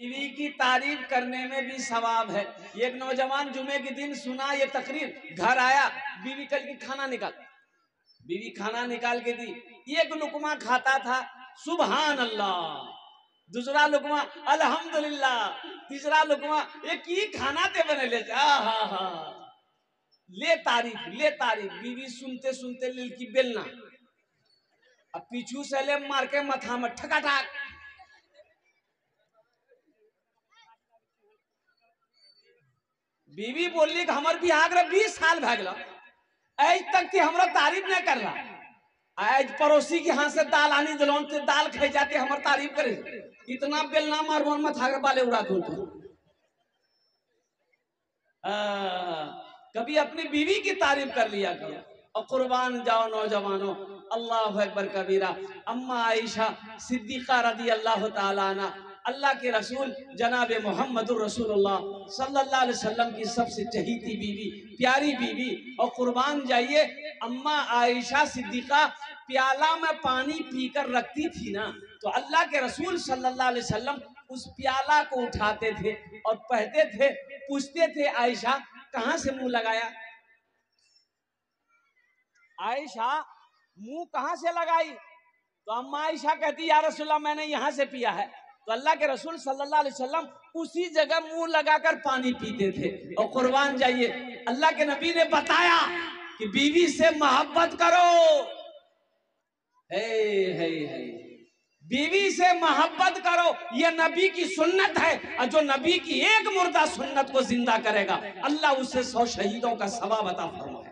बीवी की तारीफ करने में भी सवाब है। एक नौजवान जुमे के दिन सुना ये तकरीर, घर आया, बीवी कल की खाना निकाल, बीवी खाना निकाल के दी, एक लुकमा खाता था, सुभान अल्लाह, दूसरा लुकमा अल्हम्दुलिल्लाह, तीसरा लुकमा एक ही खाना ते बने ले, ले तारीफ, ले तारीफ। बीवी सुनते सुनते लिल की बेलना, अब पीछू से ले मार के मथा में ठकाठाक। बीवी बोली कि हमार बिहार में 20 साल भाग आज तक हमरा तारीफ नहीं कर रहा, आज पड़ोसी के हाथ से दाल आनी दिलौन से दाल खाई जाते हमार तारीफ करे, इतना बेलना मार मार मथा के बाले उड़ा दूं। कभी अपनी बीवी की तारीफ कर लिया करो। और कुर्बान जाओ नौजवानों, अल्लाह अकबर कबीरा। अम्मा आयशा सिद्दीक़ा रज़ी अल्लाह ताला अन्हा, अल्लाह के रसूल जनाब मोहम्मदुर रसूलुल्लाह सल्लल्लाहु अलैहि वसल्लम की सबसे चहीती बीवी, प्यारी बीवी। और कुर्बान जाइए, अम्मा आयशा सिद्दीक़ा प्याला में पानी पीकर रखती थी ना, तो अल्लाह के रसूल सल्लल्लाहु अलैहि वसल्लम उस प्याला को उठाते थे और पहते थे, पूछते थे आयशा कहां से मुंह लगाया, आयशा मुंह कहां से लगाई, तो अम्मा आयशा कहती या रसूलल्लाह मैंने यहां से पिया है। तो अल्लाह के रसूल सल्लल्लाहु अलैहि वसल्लम उसी जगह मुंह लगाकर पानी पीते थे। और कुर्बान जाइए, अल्लाह के नबी ने बताया कि बीवी से मोहब्बत करो, हे बीवी से मोहब्बत करो, यह नबी की सुन्नत है। और जो नबी की एक मुर्दा सुन्नत को जिंदा करेगा, अल्लाह उसे 100 शहीदों का सवाब अता फरमाए।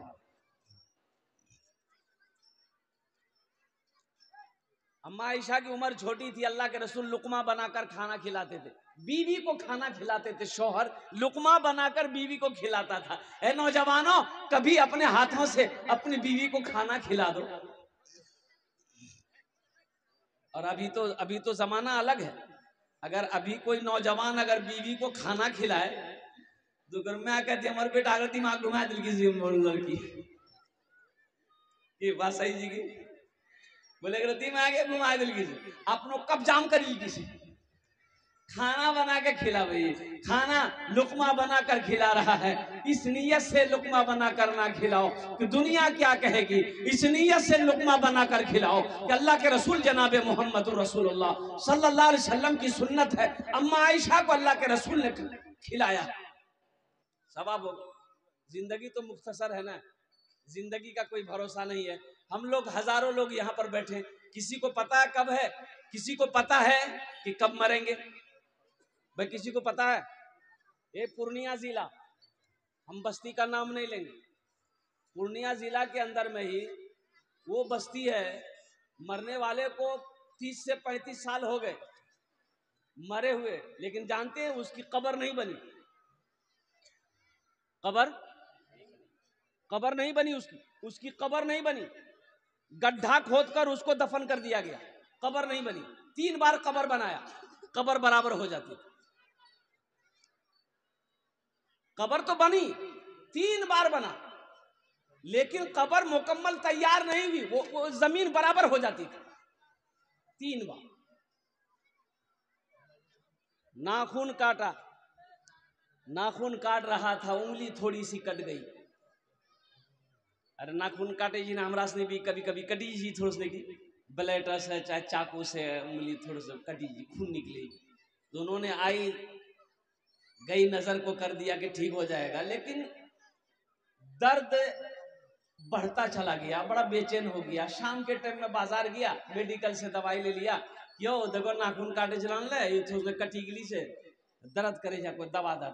अम्मा आयशा की उम्र छोटी थी, अल्लाह के रसूल लुकमा बनाकर खाना खिलाते थे, बीवी को खाना खिलाते थे। शौहर लुकमा बनाकर बीवी को खिलाता था। ए नौजवानों, कभी अपने हाथों से अपनी बीवी को खाना खिला दो। और अभी तो जमाना अलग है। अगर अभी कोई नौजवान अगर बीवी को खाना खिलाए तो घर में आकर हमारे बेटा अगर दिमाग घुमा दिल की लड़की ये बात सही जी की बोले अगर दिमाग घुमा दिल की अपनों कब जाम करी किसी खाना बना के खिलावे, खाना लुकमा बनाकर खिला रहा है, इस नियत से लुकमा बनाकर ना खिलाओ कि दुनिया क्या कहेगी, इस नियत से लुकमा बनाकर खिलाओ कि अल्लाह के रसूल जनाब मोहम्मद रसूलुल्लाह सल्लल्लाहु अलैहि वसल्लम की सुन्नत है। अम्मा आयशा को अल्लाह के रसूल ने खिलाया, सवाब हो। जिंदगी तो मुख्तसर है ना, जिंदगी का कोई भरोसा नहीं है। हम लोग हजारों लोग यहाँ पर बैठे, किसी को पता है कब है, किसी को पता है कि कब मरेंगे, भाई किसी को पता है? ये पूर्णिया जिला, हम बस्ती का नाम नहीं लेंगे, पूर्णिया जिला के अंदर में ही वो बस्ती है, मरने वाले को 30 से 35 साल हो गए मरे हुए, लेकिन जानते हैं उसकी कब्र नहीं बनी, कब्र नहीं बनी, उसकी कब्र नहीं बनी, गड्ढा खोदकर उसको दफन कर दिया गया, कब्र नहीं बनी। 3 बार कब्र बनाया, कब्र बराबर हो जाती, कब्र तो बनी 3 बार बना, लेकिन कब्र मुकम्मल तैयार नहीं हुई, वो जमीन बराबर हो जाती थी 3 बार। नाखून काटा, नाखून काट रहा था, उंगली थोड़ी सी कट गई। अरे नाखून काटे जी ना, हमरा से भी कभी कभी कटी जी, थोड़ी सी की ब्लेटर से चाहे चाकू से उंगली थोड़ी सी कटी जी, खून निकले। दोनों ने आई गई नजर को कर दिया कि ठीक हो जाएगा, लेकिन दर्द बढ़ता चला गया, बड़ा बेचैन हो गया। शाम के टाइम में बाजार गया, मेडिकल से दवाई ले लिया, यो देखो नाखून काटे चलान ले, ये थोड़ी कटी गली से दर्द करे जा, कोई दवा दा।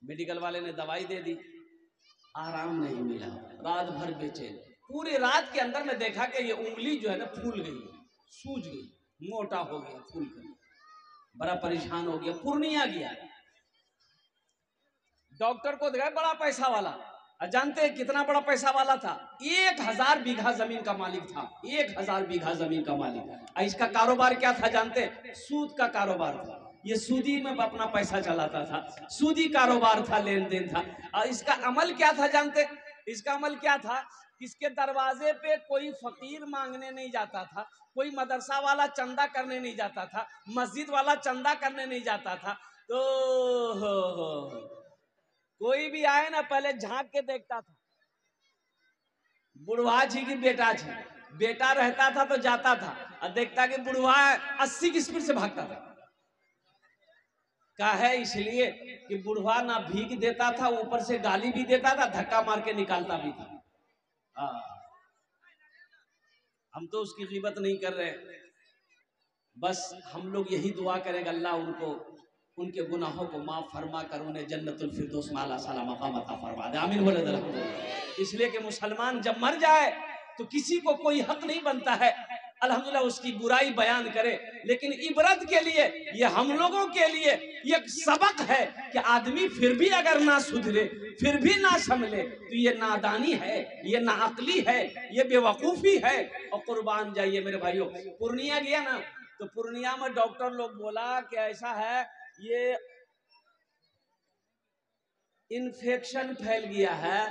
मेडिकल वाले ने दवाई दे दी, आराम नहीं मिला, रात भर बेचैन। पूरी रात के अंदर में देखा कि ये उंगली जो है ना फूल गई, सूज गई, मोटा हो गया, फूल कर, बड़ा परेशान हो गया। पूर्णिया गया, डॉक्टर को देखा, बड़ा पैसा वाला, जानते हैं कितना बड़ा पैसा वाला था? 1000 बीघा जमीन का मालिक था, 1000 बीघा जमीन का मालिक। इसका कारोबार क्या था जानते हैं? सूद का कारोबार था, ये सूदी में अपना पैसा चलाता था, सूदी कारोबार था, लेन देन था। और इसका अमल क्या था जानते? इसका अमल क्या था? किसके दरवाजे पे कोई फकीर मांगने नहीं जाता था, कोई मदरसा वाला चंदा करने नहीं जाता था, मस्जिद वाला चंदा करने नहीं जाता था। तो कोई भी आए ना पहले झांक के देखता था। बुढ़वा जी की बेटा जी, बेटा रहता था तो जाता था और देखता कि बुढ़वा 80 की स्पीड से भागता था। का है इसलिए कि बुढ़वा ना भीग देता था, ऊपर से गाली भी देता था, धक्का मार के निकालता भी था। हम तो उसकी ग़ीबत नहीं कर रहे, बस हम लोग यही दुआ करेंगे अल्लाह उनको उनके गुनाहों को माफ फरमा कर उन्हें जन्नतुल फिरदौस में आला साला मकाम अता फरमा दे। आमीन बोले जरा। इसलिए कि मुसलमान जब मर जाए तो किसी को कोई हक नहीं बनता है अल्हम्दुलिल्लाह उसकी बुराई बयान करे, लेकिन इबरत के लिए ये हम लोगों के लिए एक सबक है कि आदमी फिर भी अगर ना सुधरे, फिर भी ना संभले तो ये नादानी है, ये नाअक्ली है, ये बेवकूफ़ी है। और कुर्बान जाइए मेरे भाइयों, पूर्णिया गया ना तो पूर्णिया में डॉक्टर लोग बोला कि ऐसा है ये इन्फेक्शन फैल गया है,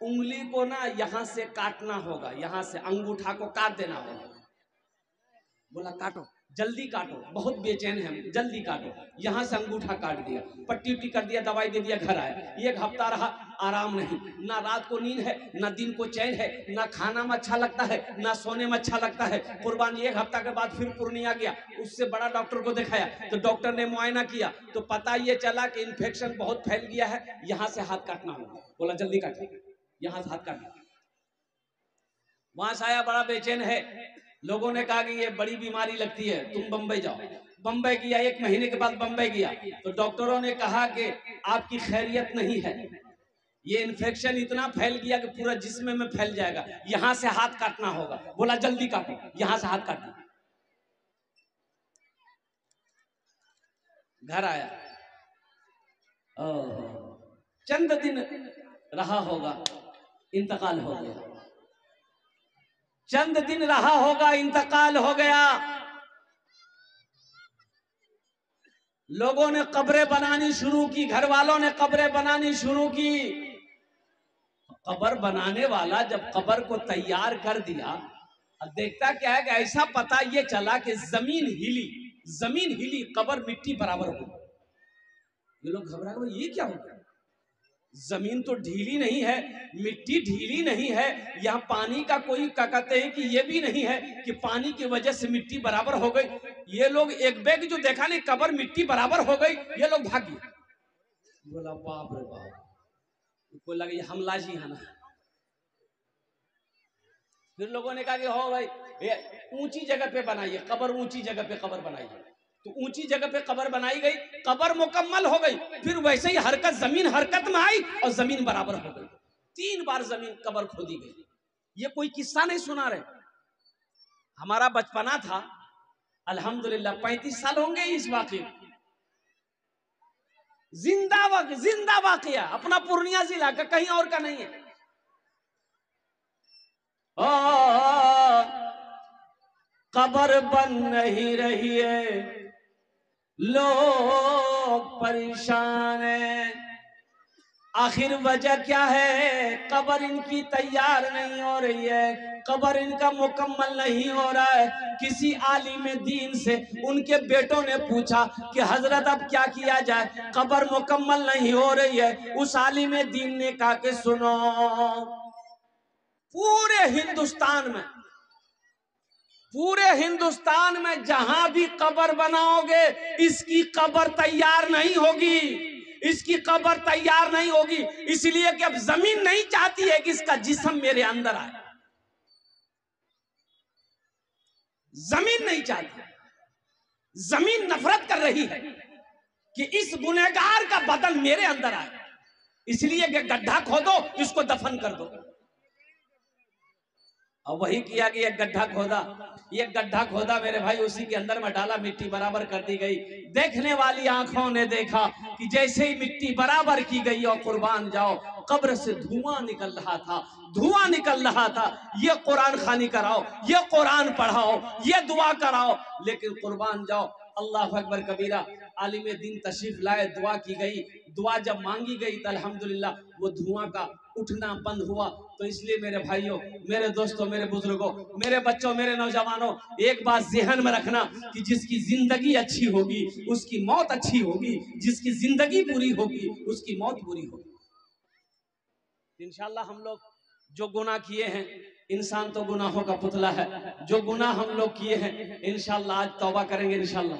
उंगली को ना यहाँ से काटना होगा, यहाँ से अंगूठा को काट देना होगा। बोला काटो, जल्दी काटो, बहुत बेचैन है, जल्दी काटो। यहाँ से अंगूठा काट दिया, पट्टी उट्टी कर दिया, दवाई दे दिया, घर आया। 1 हफ्ता रहा, आराम नहीं, ना रात को नींद है, ना दिन को चैन है, ना खाना में अच्छा लगता है, ना सोने में अच्छा लगता है। कुर्बान 1 हफ्ता के बाद फिर पूर्णिया गया, उससे बड़ा डॉक्टर को दिखाया तो डॉक्टर ने मुआयना किया तो पता ये चला कि इन्फेक्शन बहुत फैल गया है, यहाँ से हाथ काटना होगा। बोला जल्दी काटो, यहाँ से हाथ काटना। वहां से आया, बड़ा बेचैन है। लोगों ने कहा कि ये बड़ी बीमारी लगती है, तुम बंबई जाओ। बंबई गया, 1 महीने के बाद बंबई गया तो डॉक्टरों ने कहा कि आपकी खैरियत नहीं है, ये इन्फेक्शन इतना फैल गया कि पूरा जिस्म में फैल जाएगा, यहाँ से हाथ काटना होगा। बोला जल्दी काटो, यहाँ से हाथ काटो। घर आया, चंद दिन रहा होगा, इंतकाल हो गया। चंद दिन रहा होगा, इंतकाल हो गया। लोगों ने कब्रें बनानी शुरू की, घर वालों ने कब्रें बनानी शुरू की। कब्र बनाने वाला जब कब्र को तैयार कर दिया, अब देखता क्या है कि ऐसा पता ये चला कि जमीन हिली, कब्र मिट्टी बराबर हो गई। ये लोग घबरा गए, ये क्या हो गया? जमीन तो ढीली नहीं है, मिट्टी ढीली नहीं है, यहाँ पानी का कोई क्या कहते हैं कि ये भी नहीं है कि पानी की वजह से मिट्टी बराबर हो गई। ये लोग एक बैग जो देखा नहीं, कब्र मिट्टी बराबर हो गई, ये लोग भाग गए। बोला बाप रे बाप, कोई लगे हमला जी है ना। फिर लोगों ने कहा कि हो भाई ऊंची जगह पे बनाइए कब्र, ऊंची जगह पे कब्र बनाइए। तो ऊंची जगह पे कब्र बनाई गई, कब्र मुकम्मल हो गई। फिर वैसे ही जमीन हरकत में आई और जमीन बराबर हो गई। 3 बार जमीन कब्र खोदी गई। ये कोई किस्सा नहीं सुना रहे, हमारा बचपना था। अल्हम्दुलिल्लाह 35 साल होंगे इस वाक़े। जिंदा वाक़या, अपना पूर्णिया जिला का, कहीं और का नहीं है। कब्र बन नहीं रही है, लोग परेशान हैं। आखिर वजह क्या है? कब्र इनकी तैयार नहीं हो रही है, कब्र इनका मुकम्मल नहीं हो रहा है। किसी आलिम दीन से उनके बेटों ने पूछा कि हजरत अब क्या किया जाए, कब्र मुकम्मल नहीं हो रही है। उस आलिम दीन ने कहा कि सुनो, पूरे हिंदुस्तान में जहां भी कब्र बनाओगे, इसकी कब्र तैयार नहीं होगी, इसकी कब्र तैयार नहीं होगी। इसलिए कि अब जमीन नहीं चाहती है कि इसका जिस्म मेरे अंदर आए, जमीन नहीं चाहती, जमीन नफरत कर रही है कि इस गुनहगार का बदन मेरे अंदर आए। इसलिए कि गड्ढा खोदो, इसको दफन कर दो। और वही किया कि एक गड्ढा खोदा मेरे भाई, उसी के अंदर में डाला, मिट्टी बराबर कर दी गई। देखने वाली आंखों ने देखा कि जैसे ही मिट्टी बराबर की गई और कुर्बान जाओ, कब्र से धुआं निकल रहा था। ये कुरान खानी कराओ, ये कुरान पढ़ाओ, ये दुआ कराओ, लेकिन कुर्बान जाओ। अल्लाह अकबर कबीरा। आलिम दीन तशरीफ लाए, दुआ की गई। दुआ जब मांगी गई तो अल्हम्दुलिल्लाह वो धुआं का उठना बंद हुआ। तो इसलिए मेरे भाइयों, मेरे दोस्तों, मेरे बुजुर्गों, मेरे बच्चों, मेरे नौजवानों, एक बात ज़हन में रखना कि जिसकी जिंदगी अच्छी होगी उसकी मौत अच्छी होगी, जिसकी जिंदगी बुरी होगी उसकी मौत बुरी होगी। इंशाल्लाह हम लोग जो गुनाह किए हैं, इंसान तो गुनाहों का पुतला है, जो गुनाह हम लोग किए हैं इंशाल्लाह आज तौबा करेंगे। इंशाल्लाह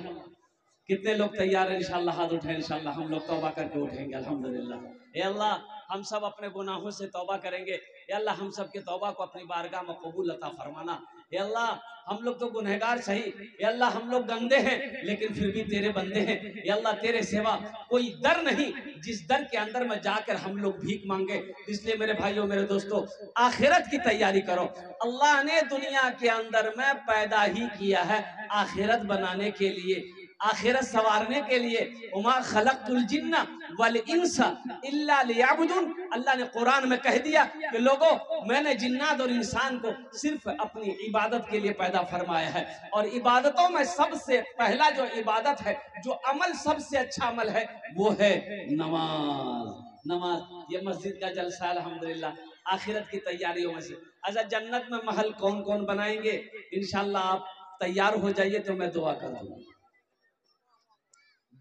कितने लोग तैयार हैं? इंशाल्लाह हाथ उठाएं। इंशाल्लाह हम लोग तौबा करके उठेंगे अल्हम्दुलिल्लाह। ए अल्लाह, हम सब अपने गुनाहों से तौबा करेंगे। ए अल्लाह, हम सब के तौबा को अपनी बारगाह में कबूल अता फरमाना। ए अल्लाह, हम लोग तो गुनहगार सही, ए अल्लाह हम लोग गंदे हैं लेकिन फिर भी तेरे बंदे हैं। ए अल्लाह, तेरे सिवा कोई दर नहीं जिस दर के अंदर में जाकर हम लोग भीख मांगे। इसलिए मेरे भाइयों, मेरे दोस्तों, आखिरत की तैयारी करो। अल्लाह ने दुनिया के अंदर में पैदा ही किया है आखिरत बनाने के लिए, आखिरत सवारने के लिए। उमा खलक़तुल जिन्ना वल इंसा इल्ला लियअबुदून। अल्लाह ने कुरान में कह दिया कि लोगों, मैंने जिन्नात और इंसान को सिर्फ अपनी इबादत के लिए पैदा फरमाया है। और इबादतों में सबसे पहला जो इबादत है, जो अमल सबसे अच्छा अमल है, वो है नमाज। नमाज, ये मस्जिद का जलसा अल्हम्दुलिल्लाह आखिरत की तैयारियों में से। अच्छा, जन्नत में महल कौन कौन बनाएंगे? इंशाल्लाह आप तैयार हो जाइए तो मैं दुआ कर दूंगा।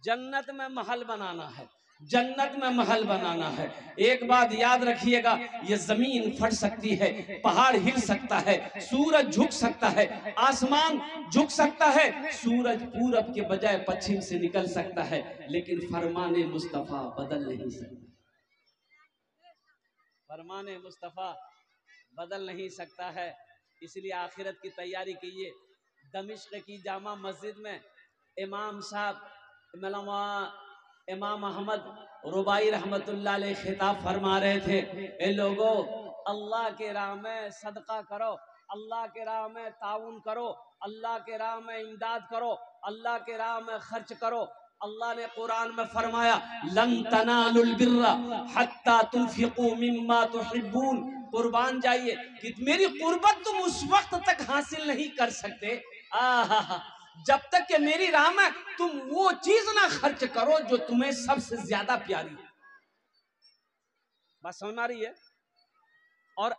जन्नत में महल बनाना है, जन्नत में महल बनाना है। एक बात याद रखिएगा, ये जमीन फट सकती है, पहाड़ हिल सकता है, सूरज झुक सकता है, आसमान झुक सकता है, सूरज पूरब के बजाय पश्चिम से निकल सकता है, लेकिन फरमाने मुस्तफा बदल नहीं सकता। फरमाने मुस्तफा बदल नहीं सकता है। इसलिए आखिरत की तैयारी कीजिए। दमिश्क की जामा मस्जिद में इमाम साहब इमाम अहमद रुबाई रहमतुल्लाह अलैह खिताब फरमा रहे थे, ए लोगो, अल्लाह के राह में सदका करो, अल्लाह के राह में ताउन करो, अल्लाह के राह में इमदाद करो, अल्लाह के राह में खर्च करो। अल्लाह ने कुरान में फरमाया, लन तनालुल बिर्रा हत्ता तुनफिकू मिम्मा तुहिब्बून। कुर्बान जाइए कि मेरी कुर्बत तुम उस वक्त तक हासिल नहीं कर सकते जब तक कि मेरी राह में तुम वो चीज ना खर्च करो जो तुम्हें सबसे ज्यादा प्यारी है। बात समझ में आ रही है? और